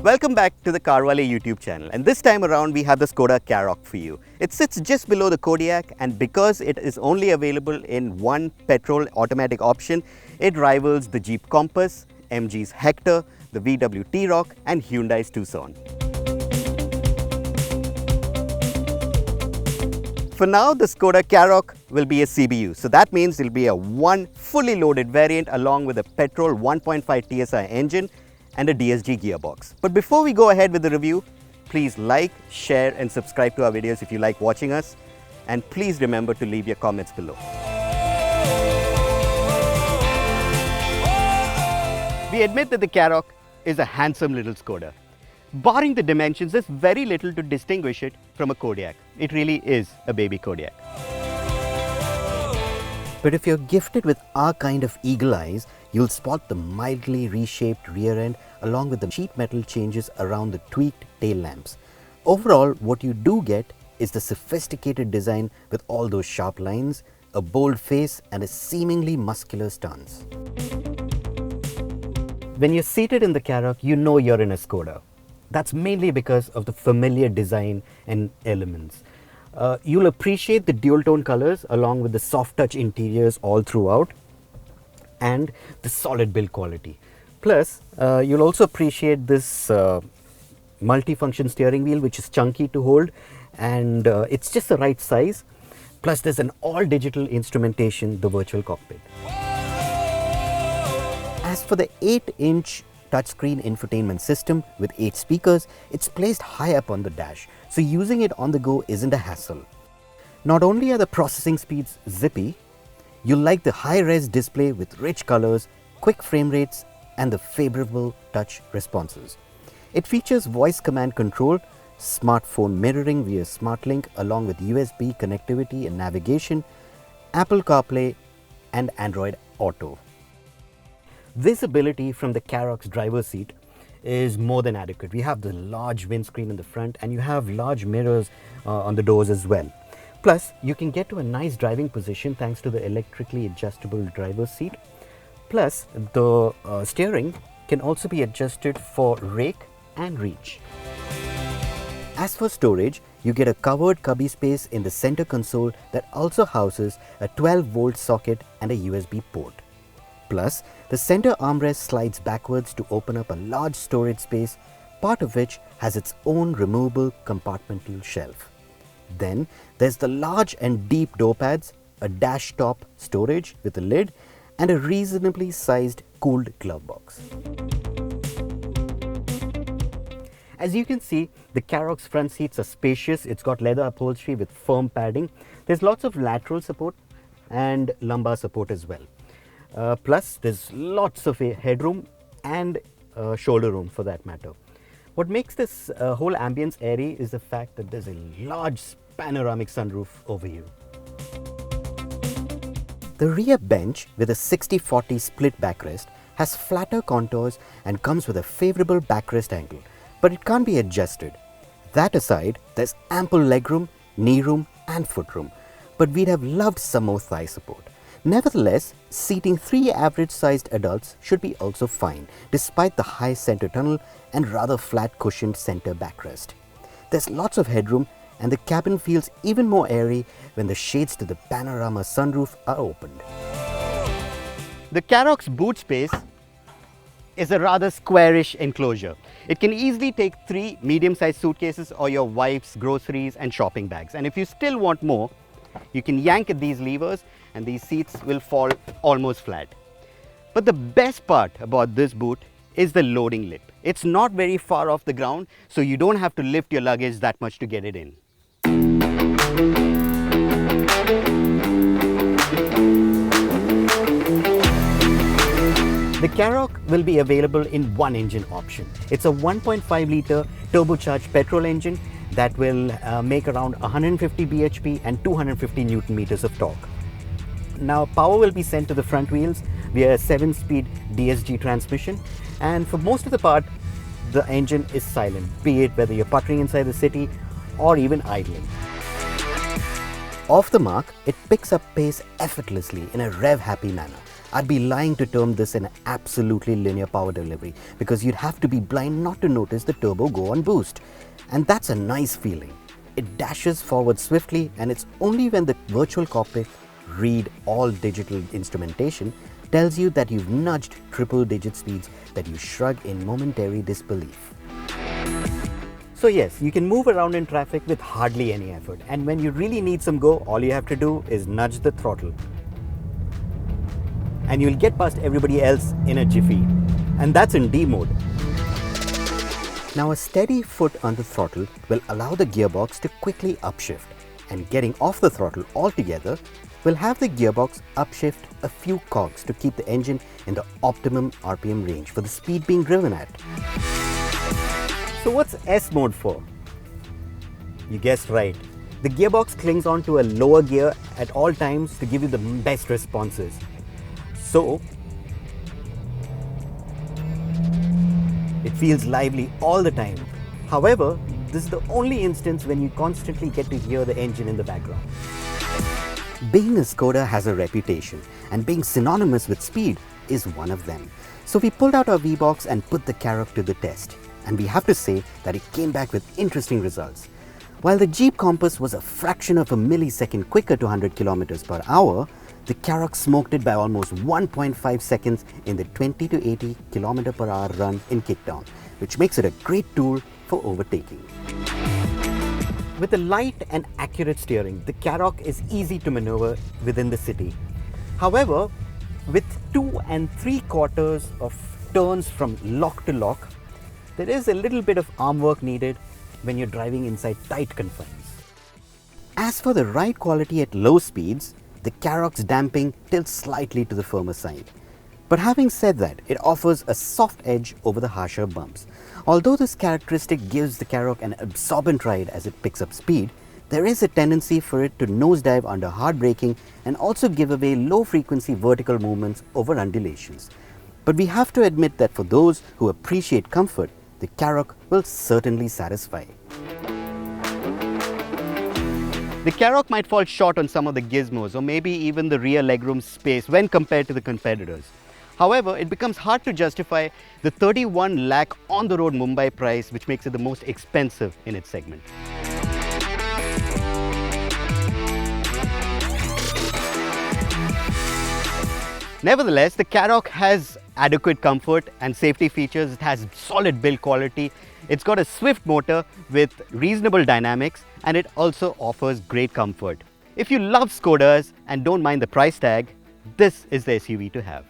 Welcome back to the CarWale YouTube channel, and this time around we have the Skoda Karoq for you. It sits just below the Kodiaq, and because it is only available in one petrol automatic option, it rivals the Jeep Compass, MG's Hector, the VW T-Roc and Hyundai's Tucson. For now, the Skoda Karoq will be a CBU, so that means it will be a one fully loaded variant along with a petrol 1.5 TSI engine and a DSG gearbox. But before we go ahead with the review, please like, share and subscribe to our videos if you like watching us, and please remember to leave your comments below. We admit that the Karoq is a handsome little Skoda. Barring the dimensions, there's very little to distinguish it from a Kodiaq. It really is a baby Kodiaq. But if you're gifted with our kind of eagle eyes, you'll spot the mildly reshaped rear end along with the sheet metal changes around the tweaked tail lamps. Overall, what you do get is the sophisticated design with all those sharp lines, a bold face and a seemingly muscular stance. When you're seated in the Karoq, you know you're in a Skoda. That's mainly because of the familiar design and elements. You'll appreciate the dual tone colors along with the soft touch interiors all throughout and the solid build quality. Plus, you'll also appreciate this multi-function steering wheel, which is chunky to hold, and it's just the right size. Plus, there's an all-digital instrumentation, the virtual cockpit. As for the 8-inch touchscreen infotainment system with 8 speakers, it's placed high up on the dash, so using it on the go isn't a hassle. Not only are the processing speeds zippy, you'll like the high-res display with rich colors, quick frame rates and the favorable touch responses. It features voice command control, smartphone mirroring via SmartLink along with USB connectivity and navigation, Apple CarPlay and Android Auto. Visibility from the Karoq's driver's seat is more than adequate. We have the large windscreen in the front and you have large mirrors on the doors as well. Plus, you can get to a nice driving position thanks to the electrically adjustable driver's seat. Plus, the steering can also be adjusted for rake and reach. As for storage, you get a covered cubby space in the center console that also houses a 12-volt socket and a USB port. Plus, the center armrest slides backwards to open up a large storage space, part of which has its own removable compartmental shelf. Then, there's the large and deep door pads, a dash top storage with a lid, and a reasonably sized cooled glove box. As you can see, the Karoq's front seats are spacious. It's got leather upholstery with firm padding. There's lots of lateral support and lumbar support as well. Plus, there's lots of headroom and shoulder room for that matter. What makes this whole ambience airy is the fact that there's a large panoramic sunroof over you. The rear bench with a 60-40 split backrest has flatter contours and comes with a favorable backrest angle, but it can't be adjusted. That aside, there's ample legroom, knee room and footroom, but we'd have loved some more thigh support. Nevertheless, seating 3 average-sized adults should be also fine, despite the high center tunnel and rather flat cushioned center backrest. There's lots of headroom and the cabin feels even more airy when the shades to the panorama sunroof are opened. The Karoq's boot space is a rather squarish enclosure. It can easily take 3 medium-sized suitcases or your wife's groceries and shopping bags. And if you still want more, you can yank at these levers and these seats will fall almost flat. But the best part about this boot is the loading lip. It's not very far off the ground, so you don't have to lift your luggage that much to get it in. The Karoq will be available in one engine option. It's a 1.5 litre turbocharged petrol engine that will make around 150 bhp and 250 Newton meters of torque. Now, power will be sent to the front wheels via a 7-speed DSG transmission, and for most of the part, the engine is silent, be it whether you're puttering inside the city or even idling. Off the mark, it picks up pace effortlessly in a rev-happy manner. I'd be lying to term this an absolutely linear power delivery, because you'd have to be blind not to notice the turbo go on boost. And that's a nice feeling. It dashes forward swiftly, and it's only when the virtual cockpit, read all digital instrumentation, tells you that you've nudged triple-digit speeds that you shrug in momentary disbelief. So yes, you can move around in traffic with hardly any effort, and when you really need some go, all you have to do is nudge the throttle. And you'll get past everybody else in a jiffy. And that's in D mode. Now a steady foot on the throttle will allow the gearbox to quickly upshift, and getting off the throttle altogether will have the gearbox upshift a few cogs to keep the engine in the optimum RPM range for the speed being driven at. So what's S mode for? You guessed right. The gearbox clings on to a lower gear at all times to give you the best responses. So it feels lively all the time. However, this is the only instance when you constantly get to hear the engine in the background. Being a Skoda has a reputation, and being synonymous with speed is one of them. So we pulled out our V-Box and put the Karoq to the test. And we have to say that it came back with interesting results. While the Jeep Compass was a fraction of a millisecond quicker to 100 kilometers per hour, the Karoq smoked it by almost 1.5 seconds in the 20 to 80 km per hour run in kickdown, which makes it a great tool for overtaking. With a light and accurate steering, the Karoq is easy to maneuver within the city. However, with 2 3/4 of turns from lock to lock, there is a little bit of arm work needed when you're driving inside tight confines. As for the ride quality at low speeds, the Karoq's damping tilts slightly to the firmer side. But having said that, it offers a soft edge over the harsher bumps. Although this characteristic gives the Karoq an absorbent ride as it picks up speed, there is a tendency for it to nosedive under hard braking and also give away low-frequency vertical movements over undulations. But we have to admit that for those who appreciate comfort, the Karoq will certainly satisfy. The Karoq might fall short on some of the gizmos or maybe even the rear legroom space when compared to the competitors. However, it becomes hard to justify the 31 lakh on-the-road Mumbai price, which makes it the most expensive in its segment. Nevertheless, the Karoq has adequate comfort and safety features. It has solid build quality. It's got a swift motor with reasonable dynamics, and it also offers great comfort. If you love Skodas and don't mind the price tag, this is the SUV to have.